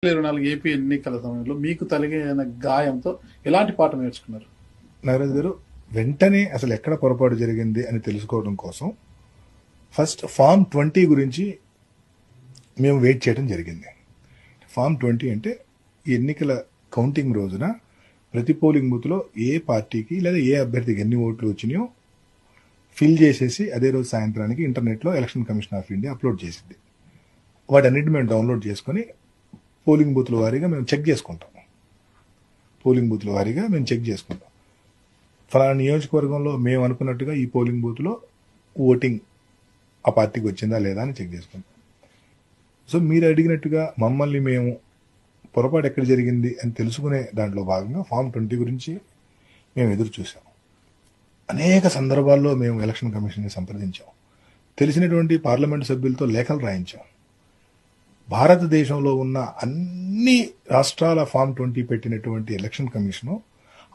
2024 AP ఎన్నికల సమయంలో మీకు తగిలిన గాయంతో ఎలాంటి పాఠం నేర్చుకున్నారు? నాగరాజు గారు, వెంటనే అసలు ఎక్కడ పొరపాటు జరిగింది అని తెలుసుకోవడం కోసం ఫస్ట్ ఫామ్ 20 గురించి మేము వెయిట్ చేయడం జరిగింది. ఫామ్ 20 అంటే ఈ ఎన్నికల కౌంటింగ్ రోజున ప్రతి పోలింగ్ బూత్లో ఏ పార్టీకి లేదా ఏ అభ్యర్థికి ఎన్ని ఓట్లు వచ్చినాయో ఫిల్ చేసేసి అదే రోజు సాయంత్రానికి ఇంటర్నెట్లో election commission of India upload చేసింది. వాటన్నిటిని మేము డౌన్లోడ్ చేసుకొని పోలింగ్ బూత్ల వారీగా మేము చెక్ చేసుకుంటాం. ఫలానా నియోజకవర్గంలో మేము అనుకున్నట్టుగా ఈ పోలింగ్ బూత్లో ఓటింగ్ ఆ పార్టీకి వచ్చిందా లేదా అని చెక్ చేసుకుంటాం. సో మీరు అడిగినట్టుగా మమ్మల్ని మేము పొరపాటు ఎక్కడ జరిగింది అని తెలుసుకునే దాంట్లో భాగంగా ఫామ్ 20 గురించి మేము ఎదురు చూసాం. అనేక సందర్భాల్లో మేము ఎలక్షన్ కమిషన్ని సంప్రదించాం. తెలిసినటువంటి పార్లమెంటు సభ్యులతో లేఖలు రాయించాం. భారతదేశంలో ఉన్న అన్ని రాష్ట్రాల ఫామ్ 20 పెట్టినటువంటి ఎలక్షన్ కమిషను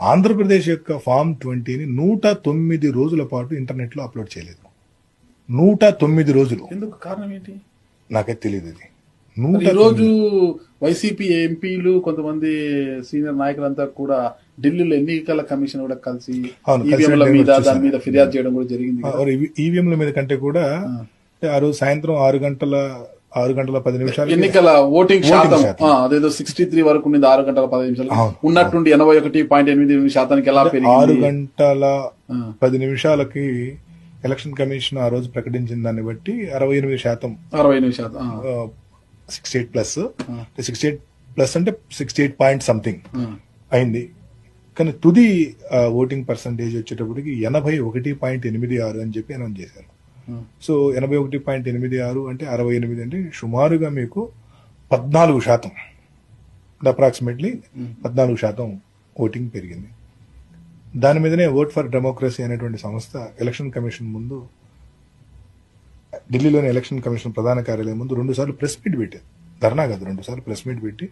ఆంధ్రప్రదేశ్ యొక్క ఫామ్ 20ని 109 రోజుల పాటు ఇంటర్నెట్లో అప్లోడ్ చేయలేదు. 109 రోజులు. ఎందుకు? కారణం ఏంటి? నాకైతే తెలియదు. అది ఈరోజు వైసీపీ ఎంపీలు కొంతమంది సీనియర్ నాయకులంతా కూడా ఢిల్లీలో ఎన్నికల కమిషన్ కూడా కలిసి ఈవీఎంల మీద దాని మీద ఫిర్యాదు చేయడం కూడా జరిగింది. ఈవీఎంల మీద కంటే కూడా ఆ రోజు సాయంత్రం 6 గంటల 10 నిమిషాలు ఎన్నికల ఓటింగ్ శాతం అదేదో 63 వరకు ఉండింది. 6 గంటల 10 నిమిషాలు ఉన్నట్టుండి 81.8% ఎలా పెరిగింది? 6 గంటల 10 నిమిషాలకి ఎలక్షన్ కమిషన్ ఆ రోజు ప్రకటించిన దాన్ని బట్టి 68%, 68 ప్లస్, 68 ప్లస్ అంటే 68 పాయింట్ సంథింగ్ అయింది. కానీ తుది ఓటింగ్ పర్సంటేజ్ వచ్చేటప్పటికి 81.86 అని చెప్పి అనౌన్స్ చేశారు. సో 81.86 అంటే 68 అంటే సుమారుగా మీకు 14%, అప్రాక్సిమేట్లీ 14% ఓటింగ్ పెరిగింది. దాని మీదనే ఓట్ ఫర్ డెమోక్రసీ అనేటువంటి సంస్థ ఎలక్షన్ కమిషన్ ముందు, ఢిల్లీలోని ఎలక్షన్ కమిషన్ ప్రధాన కార్యాలయం ముందు 2 సార్లు ప్రెస్ మీట్ పెట్టారు. ధర్నా కాదు, 2 సార్లు ప్రెస్ మీట్ పెట్టి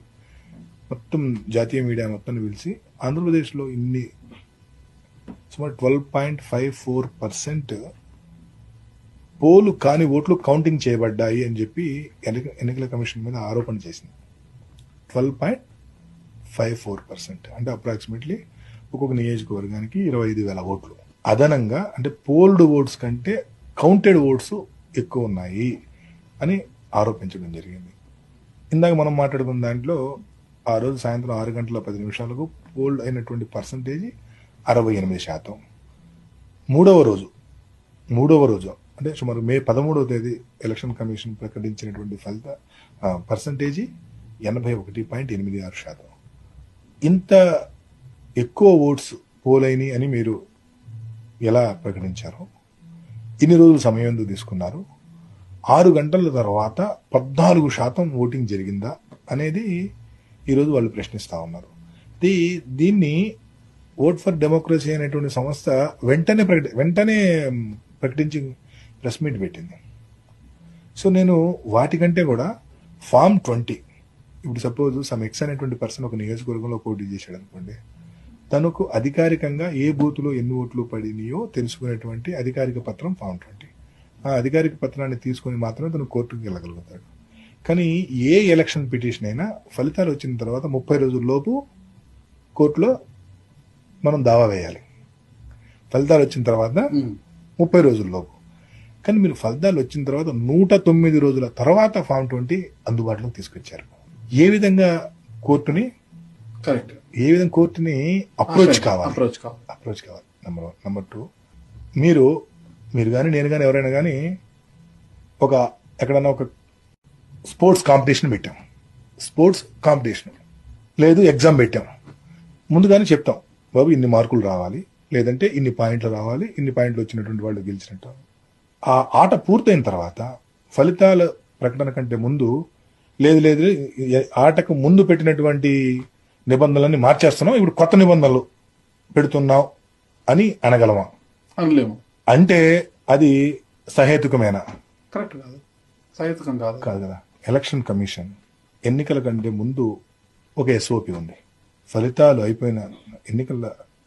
మొత్తం జాతీయ మీడియా మొత్తాన్ని పిలిచి ఆంధ్రప్రదేశ్లో ఇన్ని సుమారు 12.54% పోలు కాని ఓట్లు కౌంటింగ్ చేయబడ్డాయి అని చెప్పి ఎన్నికల కమిషన్ మీద ఆరోపణ చేసింది. 12.54% అంటే అప్రాక్సిమేట్లీ ఒక్కొక్క నియోజకవర్గానికి 25,000 ఓట్లు అదనంగా, అంటే పోల్డ్ ఓట్స్ కంటే కౌంటెడ్ ఓట్స్ ఎక్కువ ఉన్నాయి అని ఆరోపించడం జరిగింది. ఇందాక మనం మాట్లాడుకున్న దాంట్లో ఆ రోజు సాయంత్రం 6 గంటల 10 నిమిషాలకు పోల్డ్ అయినటువంటి పర్సంటేజ్ 68%. మూడవ రోజు అంటే సుమారు మే 13వ తేదీ ఎలక్షన్ కమిషన్ ప్రకటించినటువంటి పర్సంటేజీ 81.86%. ఇంత ఎక్కువ ఓట్స్ పోలైని అని మీరు ఎలా ప్రకటించారు? ఇన్ని రోజులు సమయం ఎందుకు తీసుకున్నారు? 6 గంటల తర్వాత 14% ఓటింగ్ జరిగిందా అనేది ఈరోజు వాళ్ళు ప్రశ్నిస్తా ఉన్నారు. దీన్ని ఓట్ ఫర్ డెమోక్రసీ అనేటువంటి సంస్థ వెంటనే ప్రకటించి ప్రెస్ మీట్ పెట్టింది. సో నేను వాటికంటే కూడా ఫామ్ 20, ఇప్పుడు సపోజ్ సమ్ ఎక్స్ అనేటువంటి పర్సన్ ఒక నియోజకవర్గంలో పోటీ చేశాడు అనుకోండి, తనకు అధికారికంగా ఏ బూత్లో ఎన్ని ఓట్లు పడినాయో తెలుసుకునేటువంటి అధికారిక పత్రం ఫామ్ 20. ఆ అధికారిక పత్రాన్ని తీసుకుని మాత్రమే తను కోర్టుకు వెళ్ళగలుగుతాడు. కానీ ఏ ఎలక్షన్ పిటిషన్ అయినా ఫలితాలు వచ్చిన తర్వాత 30 రోజుల్లోపు కోర్టులో మనం దావా వేయాలి. ఫలితాలు వచ్చిన తర్వాత 30 రోజుల్లోపు. కానీ మీరు ఫలితాలు వచ్చిన తర్వాత 109 రోజుల తర్వాత ఫామ్ 20 అందుబాటులోకి తీసుకొచ్చారు. ఏ విధంగా కోర్టుని అప్రోచ్ కావాలి? నెంబర్ 1. నెంబర్ 2, మీరు కానీ నేను కానీ ఎవరైనా కానీ ఎక్కడన్నా ఒక స్పోర్ట్స్ కాంపిటీషన్ పెట్టాం, లేదు ఎగ్జామ్ పెట్టాం, ముందుగానే చెప్తాం, బాబు ఇన్ని మార్కులు రావాలి, లేదంటే ఇన్ని పాయింట్లు రావాలి, ఇన్ని పాయింట్లు వచ్చినటువంటి వాళ్ళు గెలిచినట్టు. ఆ ఆట పూర్తయిన తర్వాత ఫలితాల ప్రకటన కంటే ముందు లేదు ఆటకు ముందు పెట్టినటువంటి నిబంధనలన్నీ మార్చేస్తున్నాం, ఇప్పుడు కొత్త నిబంధనలు పెడుతున్నాం అని అనగలమా? అనలేము. అంటే అది సహేతుకమేనా? కరెక్ట్ కాదు, సహేతుకం కాదు కదా. ఎలక్షన్ కమిషన్ ఎన్నికల కంటే ముందు ఒక SOP ఉంది. ఎన్నికల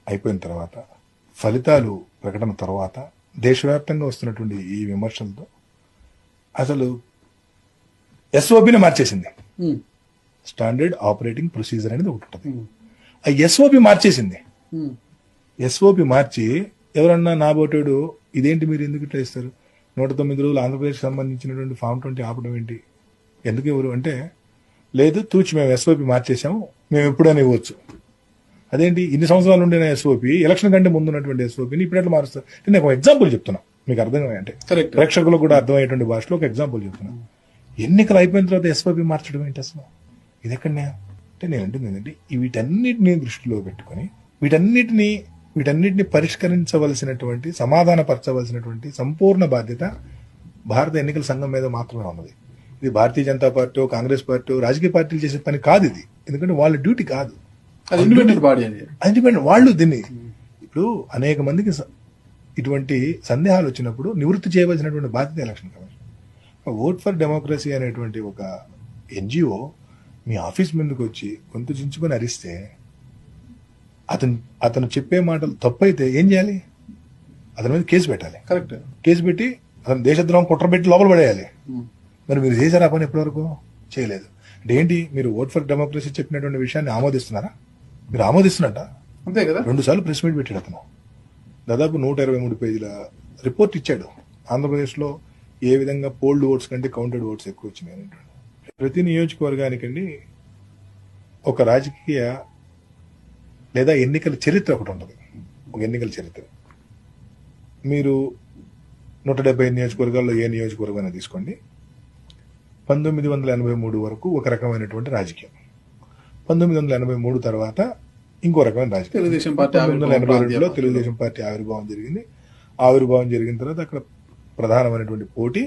అయిపోయిన తర్వాత, ఫలితాలు ప్రకటన తర్వాత దేశవ్యాప్తంగా వస్తున్నటువంటి ఈ విమర్శలతో అసలు SOPని మార్చేసింది. స్టాండర్డ్ ఆపరేటింగ్ ప్రొసీజర్ అనేది ఒకటి ఉంటుంది. ఆ ఎస్ఓపి మార్చేసింది. ఎస్ఓపి మార్చి ఎవరన్నా నాబోటోడు ఇదేంటి మీరు ఎందుకు ఇట్లా ఇస్తారు, 109 రోజులు ఆంధ్రప్రదేశ్ సంబంధించినటువంటి ఫామ్ 20 ఆపడం ఏంటి, ఎందుకు ఎవరు అంటే, లేదు తూచి మేము ఎస్ఓపి మార్చేసాము, మేము ఎప్పుడైనా ఇవ్వచ్చు. అదేంటి ఇన్ని సంవత్సరాలు ఉండిన ఎస్ఓపి, ఎలక్షన్ కంటే ముందు ఉన్నటువంటి ఎస్ఓపిని ఇప్పుడు ఎట్లా మారుస్తారు? నేను ఒక ఎగ్జాంపుల్ చెప్తున్నా, మీకు అర్థం అంటే ప్రేక్షకులకు కూడా అర్థమయ్యేటువంటి భాషలో ఒక ఎగ్జాంపుల్ చెప్తున్నా. ఎన్నికలు అయిపోయిన తర్వాత ఎస్ఓపి మార్చడం ఏంటి అసలు? ఇది ఎక్కడనే అంటే నేను అంటుంది ఏంటంటే, వీటన్నిటిని దృష్టిలో పెట్టుకొని వీటన్నిటిని పరిష్కరించవలసినటువంటి, సమాధానపరచవలసినటువంటి సంపూర్ణ బాధ్యత భారత ఎన్నికల సంఘం మీద మాత్రమే ఉన్నది. ఇది భారతీయ జనతా పార్టీ, కాంగ్రెస్ పార్టీ, రాజకీయ పార్టీలు చేసే పని కాదు ఇది. ఎందుకంటే వాళ్ళ డ్యూటీ కాదు, ఇండిపెండెంట్ బాడీ అది. ఇండిపెండెంట్ వాళ్ళు దీన్ని ఇప్పుడు అనేక మందికి ఇటువంటి సందేహాలు వచ్చినప్పుడు నివృత్తి చేయవలసినటువంటి బాధ్యత election commission. Vote for democracy అనేటువంటి ఒక ఎన్జిఓ మీ ఆఫీస్ ముందుకు వచ్చి గొంతు చించుకొని అరిస్తే అతను చెప్పే మాటలు తప్పైతే ఏం చేయాలి? అతని మీద కేసు పెట్టాలి. కరెక్ట్. కేసు పెట్టి అతను దేశద్రోహం కుట్రబెట్టి లోపల పడేయాలి. మరి మీరు చేశారా పని? ఎప్పటివరకు చేయలేదు. అంటే ఏంటి, మీరు ఓట్ ఫర్ డెమోక్రసీ చెప్పినటువంటి విషయాన్ని ఆమోదిస్తున్నారా? మీరు ఆమోదిస్తున్నట్ట? అంతే కదా. 2 సార్లు ప్రెస్ మీట్ పెట్టాడు అతను. దాదాపు 123 పేజీల రిపోర్ట్ ఇచ్చాడు. ఆంధ్రప్రదేశ్లో ఏ విధంగా పోల్డ్ ఓట్స్ కంటే కౌంటెడ్ ఓట్స్ ఎక్కువ వచ్చినాయి అనేటువంటి. ప్రతి నియోజకవర్గానికండి ఒక రాజకీయ లేదా ఎన్నికల చరిత్ర ఒకటి ఉంటుంది. ఒక ఎన్నికల చరిత్ర మీరు 170 నియోజకవర్గాల్లో ఏ నియోజకవర్గం తీసుకోండి, 1983 వరకు ఒక రకమైనటువంటి రాజకీయం, 1983 తర్వాత ఇంకో రకమైన రాజకీయం. 1982లో తెలుగుదేశం పార్టీ ఆవిర్భావం జరిగింది. ఆవిర్భావం జరిగిన తర్వాత అక్కడ ప్రధానమైనటువంటి పోటీ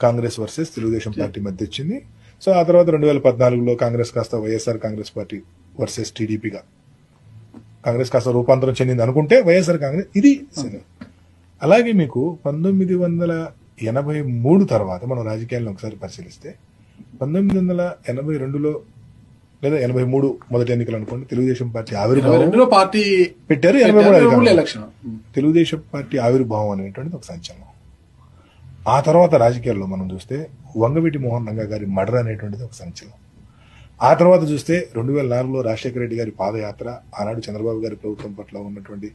కాంగ్రెస్ వర్సెస్ తెలుగుదేశం పార్టీ మధ్య వచ్చింది. సో ఆ తర్వాత 2014లో కాంగ్రెస్ కాస్త వైఎస్ఆర్ కాంగ్రెస్ పార్టీ వర్సెస్ టీడీపీగా కాంగ్రెస్ కాస్త రూపాంతరం చెందింది అనుకుంటే వైఎస్ఆర్ కాంగ్రెస్ ఇది. అలాగే మీకు 1983 తర్వాత మనం రాజకీయాలను ఒకసారి పరిశీలిస్తే 1982లో లేదా 83 మొదటి ఎన్నికలు అనుకోండి, తెలుగుదేశం పార్టీ ఆవిర్భావం పార్టీ పెట్టారు. 83 ఎలక్షన్ తెలుగుదేశం పార్టీ ఆవిర్భావం అనేటువంటిది ఒక సంచలనం. ఆ తర్వాత రాజకీయాల్లో మనం చూస్తే వంగవీటి మోహన్ రంగా గారి మర్డర్ అనేటువంటిది ఒక సంచలనం. ఆ తర్వాత చూస్తే 2004లో రాజశేఖర రెడ్డి గారి పాదయాత్ర, ఆనాడు చంద్రబాబు గారి ప్రభుత్వం పట్ల ఉన్నటువంటి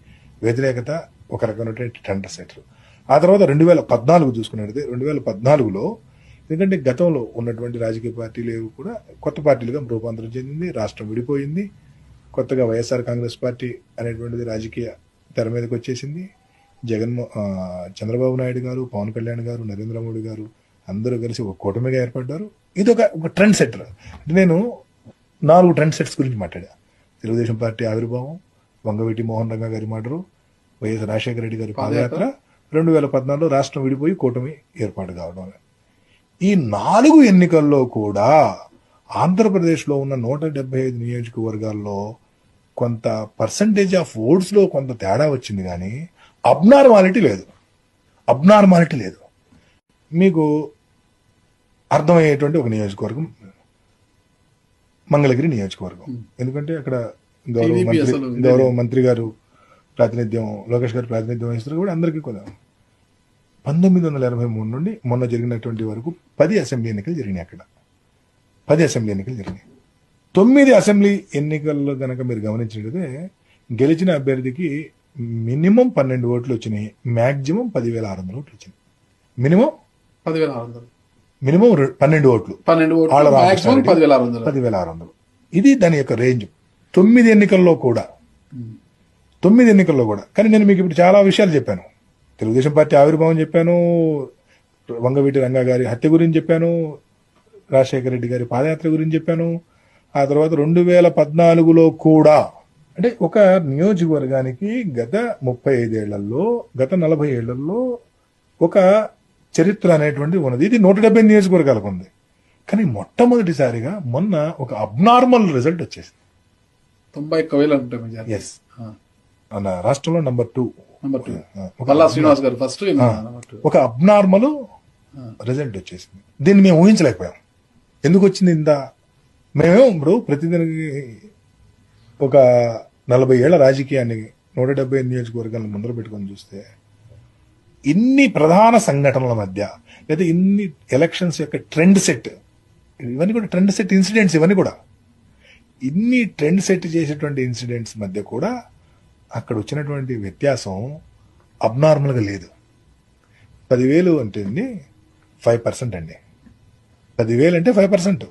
వ్యతిరేకత ఒక రకమైనటువంటి టెండర్ సెటర్. ఆ తర్వాత 2014 చూసుకున్నట్లయితే 2014లో ఎందుకంటే గతంలో ఉన్నటువంటి రాజకీయ పార్టీలు ఏవి కూడా కొత్త పార్టీలుగా రూపాంతరం చెందింది, రాష్ట్రం విడిపోయింది, కొత్తగా వైఎస్ఆర్ కాంగ్రెస్ పార్టీ అనేటువంటిది రాజకీయ తెర మీదకి వచ్చేసింది. చంద్రబాబు నాయుడు గారు, పవన్ కళ్యాణ్ గారు, నరేంద్ర మోడీ గారు అందరూ కలిసి ఒక కూటమిగా ఏర్పడ్డారు. ఇది ఒక ట్రెండ్ సెటర్. అంటే నేను 4 ట్రెండ్ సెట్స్ గురించి మాట్లాడా. తెలుగుదేశం పార్టీ ఆవిర్భావం, వంగవీటి మోహన్ రంగా గారి మర్డరు, వైఎస్ రాజశేఖర రెడ్డి గారి పాదయాత్ర, 2014లో రాష్ట్రం విడిపోయి కూటమి ఏర్పాటు కావడం. ఈ 4 ఎన్నికల్లో కూడా ఆంధ్రప్రదేశ్లో ఉన్న 175 నియోజకవర్గాల్లో కొంత పర్సంటేజ్ ఆఫ్ ఓట్స్ లో కొంత తేడా వచ్చింది, కానీ అబ్నార్మాలిటీ లేదు. మీకు అర్థమయ్యేటువంటి ఒక నియోజకవర్గం మంగళగిరి నియోజకవర్గం. ఎందుకంటే అక్కడ గౌరవ మంత్రి గారు ప్రాతినిధ్యం, లోకేష్ గారు ప్రాతినిధ్యం వహిస్తారు కూడా అందరికీ కూడా. 1983 నుండి మొన్న జరిగినటువంటి వరకు 10 అసెంబ్లీ ఎన్నికలు జరిగినాయి. అక్కడ 10 అసెంబ్లీ ఎన్నికలు జరిగినాయి. 9 అసెంబ్లీ ఎన్నికల్లో కనుక మీరు గమనించినట్లయితే గెలిచిన అభ్యర్థికి మినిమం 12 ఓట్లు వచ్చినాయి, మాక్సిమం 10,600 ఓట్లు వచ్చినాయి. మినిమం 12 ఓట్లు, 10,600. ఇది దాని యొక్క రేంజ్. 9 ఎన్నికల్లో కూడా. కానీ నేను మీకు ఇప్పుడు చాలా విషయాలు చెప్పాను. తెలుగుదేశం పార్టీ ఆవిర్భావం చెప్పాను, వంగవీటి రంగా గారి హత్య గురించి చెప్పాను, రాజశేఖర రెడ్డి గారి పాదయాత్ర గురించి చెప్పాను. ఆ తర్వాత 2014లో కూడా అంటే ఒక నియోజకవర్గానికి గత 35 ఏళ్లలో, గత 40 ఏళ్లలో ఒక చరిత్ర అనేటువంటి ఉన్నది. ఇది 170 నియోజకవర్గాలకు ఉంది. కానీ మొట్టమొదటిసారిగా మొన్న ఒక అబ్నార్మల్ రిజల్ట్ వచ్చేసింది. 91,000 ఎస్, మన రాష్ట్రంలో నంబర్ 2 శ్రీనివాస్ గారు ఫస్ట్. ఒక అబ్నార్మల్ రిజల్ట్ వచ్చేసింది. దీన్ని మేము ఊహించలేకపోయాం. ఎందుకు వచ్చింది ఇంత? మేమేమో ఇప్పుడు ప్రతిదినకి ఒక 40 ఏళ్ల రాజకీయాన్ని 170 నియోజకవర్గాలను ముందర పెట్టుకొని చూస్తే ఇన్ని ప్రధాన సంఘటనల మధ్య లేదా ఇన్ని ఎలక్షన్స్ యొక్క ట్రెండ్ సెట్, ఇవన్నీ కూడా ట్రెండ్ సెట్ ఇన్సిడెంట్స్, ఇవన్నీ కూడా ఇన్ని ట్రెండ్ సెట్ చేసేటువంటి ఇన్సిడెంట్స్ మధ్య కూడా అక్కడ వచ్చినటువంటి వ్యత్యాసం అబ్నార్మల్గా లేదు. 10,000 అంటే 5% అండి. 10,000 అంటే 5%.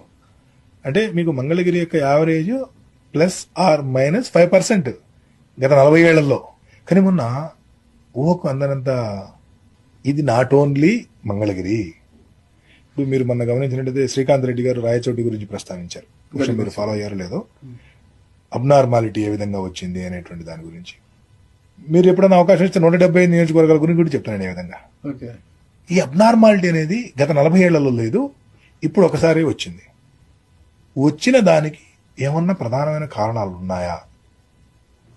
అంటే మీకు మంగళగిరి యొక్క యావరేజ్ +or- 5% గత 40 ఏళ్లలో. కానీ మొన్న ఊహకు అందనంత ఇది నాట్ ఓన్లీ మంగళగిరి. ఇప్పుడు మీరు మొన్న గమనించినట్టయితే శ్రీకాంత్ రెడ్డి గారు రాయచోటి గురించి ప్రస్తావించారు. విషయం మీరు ఫాలో అయ్యారో లేదో, అబ్నార్మాలిటీ ఏ విధంగా వచ్చింది అనేటువంటి దాని గురించి. మీరు ఎప్పుడైనా అవకాశం ఇస్తే 175 నియోజకవర్గాల గురించి కూడా చెప్తాను. ఏ విధంగా ఈ అబ్నార్మాలిటీ అనేది గత 40 ఏళ్లలో లేదు, ఇప్పుడు ఒకసారి వచ్చింది. వచ్చిన దానికి ఏమన్నా ప్రధానమైన కారణాలు ఉన్నాయా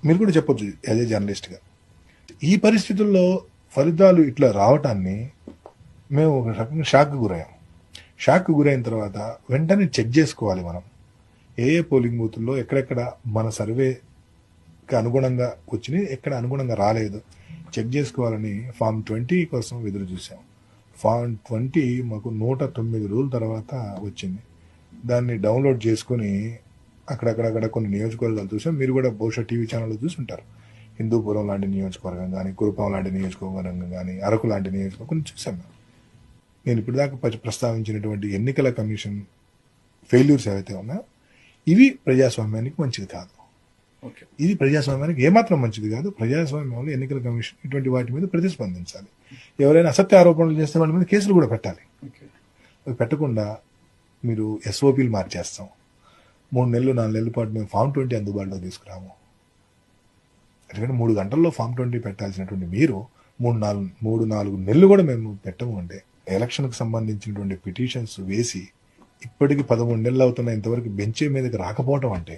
మీరు కూడా చెప్పొచ్చు యాజ్ ఏ జర్నలిస్ట్గా. ఈ పరిస్థితుల్లో ఫలితాలు ఇట్లా రావటాన్ని మేము ఒక రకంగా షాక్కి గురయ్యాం. షాక్కి గురైన తర్వాత వెంటనే చెక్ చేసుకోవాలి మనం ఏ పోలింగ్ బూతుల్లో ఎక్కడెక్కడ మన సర్వేకి అనుగుణంగా వచ్చినాయి, ఎక్కడ అనుగుణంగా రాలేదు చెక్ చేసుకోవాలని ఫామ్ 20 కోసం ఎదురు చూసాం. ఫామ్ 20 మాకు 109 రోజుల తర్వాత వచ్చింది. దాన్ని డౌన్లోడ్ చేసుకుని అక్కడక్కడ కొన్ని నియోజకవర్గాలు చూసాం. మీరు కూడా బహుశా టీవీ ఛానల్లో చూసుంటారు. హిందూపురం లాంటి నియోజకవర్గం కానీ, కురుపాం లాంటి నియోజకవర్గం కానీ, అరకు లాంటి నియోజకవర్గం చూసాం. నేను ఇప్పుడు దాకా ప్రస్తావించినటువంటి ఎన్నికల కమిషన్ ఫెయిల్యూర్స్ ఏవైతే ఉన్నాయో ఇవి ప్రజాస్వామ్యానికి మంచిది కాదు. ఇది ప్రజాస్వామ్యానికి ఏమాత్రం మంచిది కాదు. ప్రజాస్వామ్యంలో ఎన్నికల కమిషన్ ఇటువంటి వాటి మీద ప్రతిస్పందించాలి. ఎవరైనా అసత్య ఆరోపణలు చేస్తే వాళ్ళ మీద కేసులు కూడా పెట్టాలి. అవి పెట్టకుండా మీరు ఎస్ఓపీలు మార్చేస్తాం, 3 నెలలు 4 నెలల పాటు మేము ఫామ్ 20 అందుబాటులో తీసుకురాము. ఎందుకంటే 3 గంటల్లో ఫామ్ 20 పెట్టాల్సినటువంటి మీరు 3-4 నెలలు కూడా మేము పెట్టము అంటే, ఎలక్షన్కి సంబంధించినటువంటి పిటిషన్స్ వేసి ఇప్పటికి 13 నెలలు అవుతున్న ఇంతవరకు బెంచ్ మీదకి రాకపోవటం అంటే,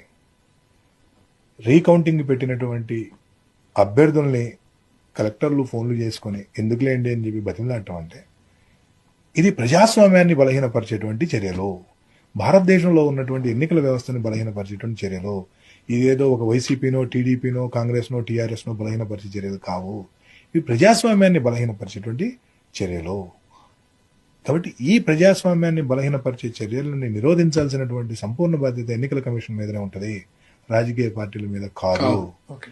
రీకౌంటింగ్ పెట్టినటువంటి అభ్యర్థుల్ని కలెక్టర్లు ఫోన్లు చేసుకొని ఎందుకులేండి అని చెప్పి బతిమలాడటం అంటే, ఇది ప్రజాస్వామ్యాన్ని బలహీనపరిచేటువంటి చర్యలు, భారతదేశంలో ఉన్నటువంటి ఎన్నికల వ్యవస్థని బలహీనపరిచేటువంటి చర్యలు. ఇదేదో ఒక వైసీపీనో, టీడీపీనో, కాంగ్రెస్నో, టీఆర్ఎస్నో బలహీనపరిచే చర్యలు కావు. ఇవి ప్రజాస్వామ్యాన్ని బలహీనపరిచేటువంటి చర్యలు. కాబట్టి ఈ ప్రజాస్వామ్యాన్ని బలహీనపరిచే చర్యలను నిరోధించాల్సినటువంటి సంపూర్ణ బాధ్యత ఎన్నికల కమిషన్ మీదనే ఉంటుంది, రాజకీయ పార్టీల మీద కాదు.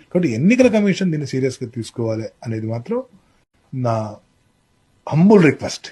కాబట్టి ఎన్నికల కమిషన్ దీన్ని సీరియస్గా తీసుకోవాలి అనేది మాత్రం నా హంబుల్ రిక్వెస్ట్.